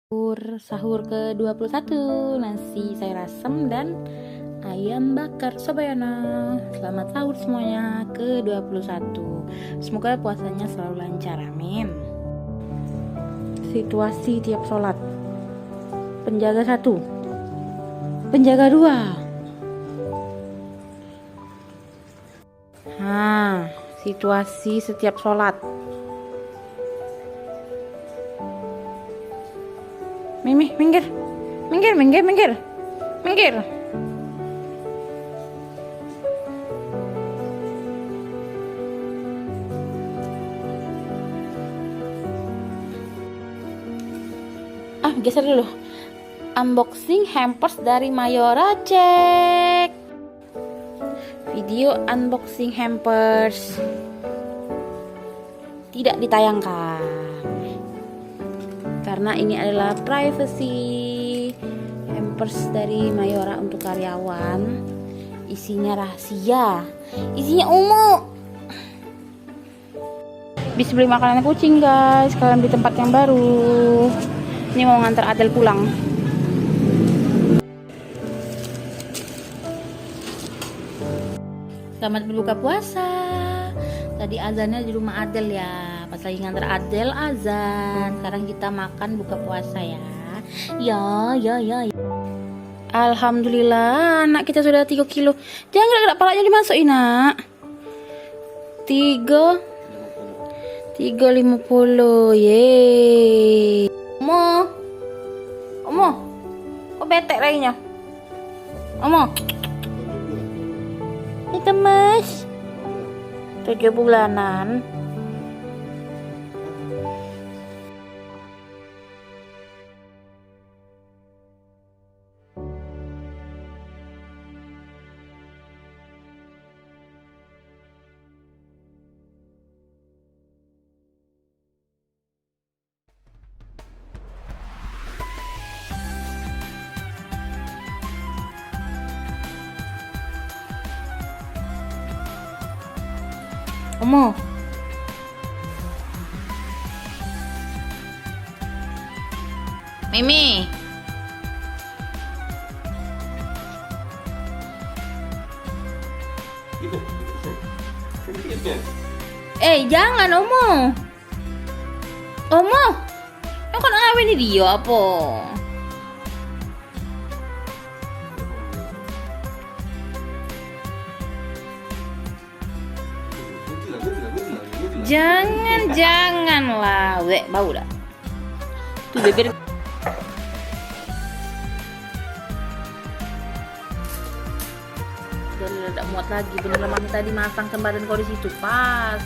Sahur ke-21, nasi sayur asem dan ayam bakar Sobayana. Selamat sahur semuanya ke-21. Semoga puasanya selalu lancar, amin. Situasi tiap sholat. Penjaga 1, penjaga 2. Situasi setiap sholat. Mimi, minggir. Geser dulu. Unboxing hampers dari Mayora, cek. Video unboxing hampers tidak ditayangkan karena ini adalah privacy. Hampers dari Mayora untuk karyawan, isinya rahasia, isinya umum. Bisa beli makanan kucing guys, kalian di tempat yang baru. Ini mau ngantar Adel pulang. Selamat berbuka puasa. Tadi azannya di rumah Adel ya. Pas lagi ngantar Adel azan. Sekarang kita makan buka puasa ya. Ya. Alhamdulillah anak kita sudah 3 kilo. Jangan gerak palanya dimasukin nak. 350. Yeay. Omo. Kok betek lainnya? Omo. Ini kemas 7 bulanan. Omo. Mimi. Jangan Omo. Omo. Kau kan ngawin dia apa? Janganlah, bau dah. Tuh beber. Dan udah muat lagi. Bener mami tadi masang badan kau di situ pas.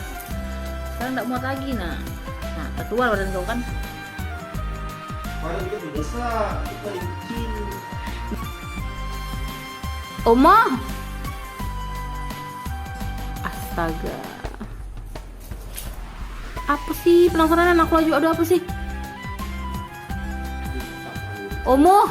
Sekarang tidak muat lagi nah. Nah, keluar badan kau kan. Badan itu besar, kita kecil. Oma. Astaga. Apa sih penasaran aku lagi ada apa sih? Omo.